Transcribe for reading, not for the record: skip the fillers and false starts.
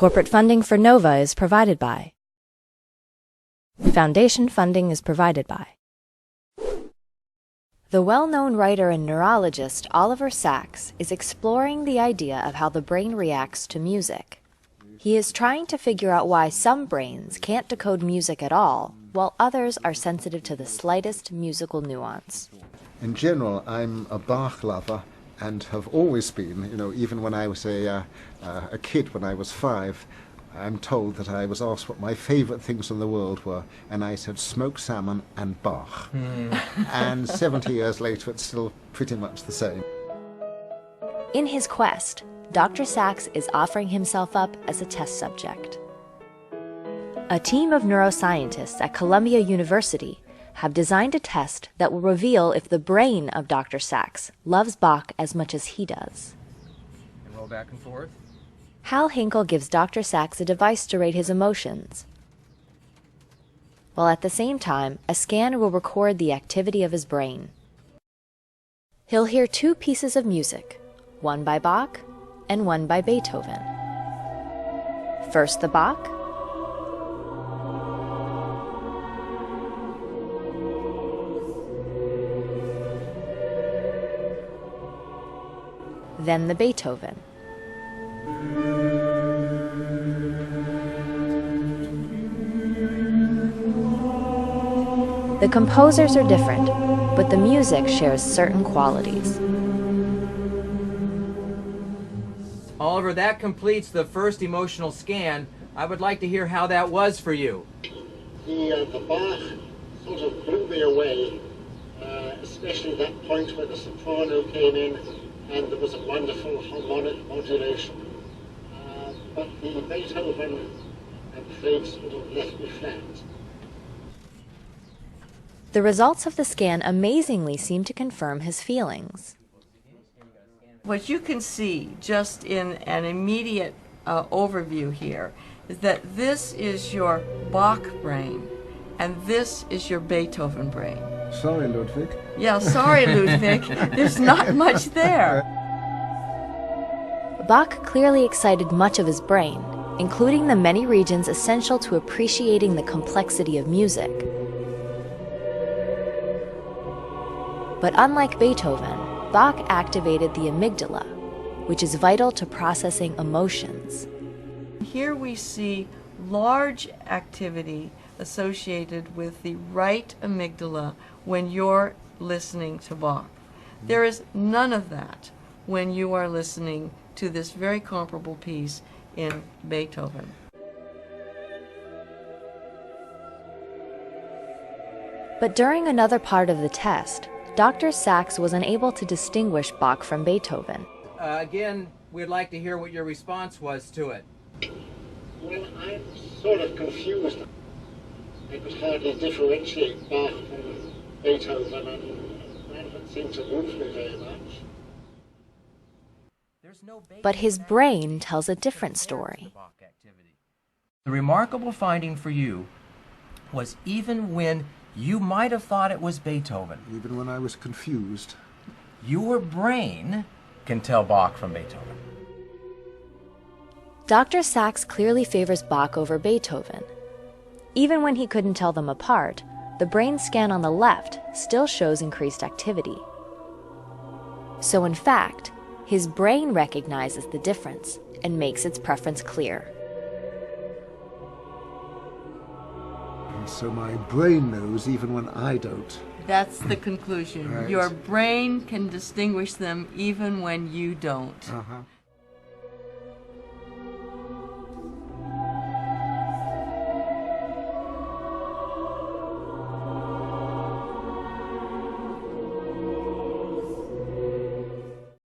Corporate funding for NOVA is provided by. Foundation funding is provided by. The well-known writer and neurologist Oliver Sacks is exploring the idea of how the brain reacts to music. He is trying to figure out why some brains can't decode music at all, while others are sensitive to the slightest musical nuance. In general, I'm a Bach lover and have always been, even when I was a kid, when I was 5, I'm told that I was asked what my favourite things in the world were, and I said smoked salmon and Bach. And 70 years later, it's still pretty much the same. In his quest, Dr. Sacks is offering himself up as a test subject. A team of neuroscientists at Columbia University have designed a test that will reveal if the brain of Dr. Sacks loves Bach as much as he does. And roll back and forth. Hal Hinkle gives Dr. Sacks a device to rate his emotions, while at the same time, a scan will record the activity of his brain. He'll hear 2 pieces of music, one by Bach and one by Beethoven. First the Bach, then the Beethoven. The composers are different, but the music shares certain qualities. Oliver, that completes the first emotional scan. I would like to hear how that was for you. The Bach sort of blew me away, especially that point where the soprano came in and there was a wonderful harmonic modulation. But the Beethoven, I'm afraid, sort of left me flat. The results of the scan amazingly seem to confirm his feelings. What you can see just in an immediate overview here is that this is your Bach brain and this is your Beethoven brain. Sorry, Ludwig. Yeah, sorry, Ludwig. There's not much there. Bach clearly excited much of his brain, including the many regions essential to appreciating the complexity of music. But unlike Beethoven, Bach activated the amygdala, which is vital to processing emotions. Here we see large activity associated with the right amygdala when you're listening to Bach. There is none of that when you are listening to this very comparable piece in Beethoven. But during another part of the test, Dr. Sacks was unable to distinguish Bach from Beethoven. Again, we'd like to hear what your response was to it. Well, I'm sort of confused. I could hardly differentiate Bach from Beethoven, and that doesn't seem to move me very much. But his brain tells a different story. The remarkable finding for you was even when you might have thought it was Beethoven, Even when I was confused. your brain can tell Bach from Beethoven. Dr. Sacks clearly favors Bach over Beethoven. Even when he couldn't tell them apart, the brain scan on the left still shows increased activity. So in fact, his brain recognizes the difference and makes its preference clear. And so my brain knows even when I don't. That's the conclusion. Right. Your brain can distinguish them even when you don't. Uh-huh.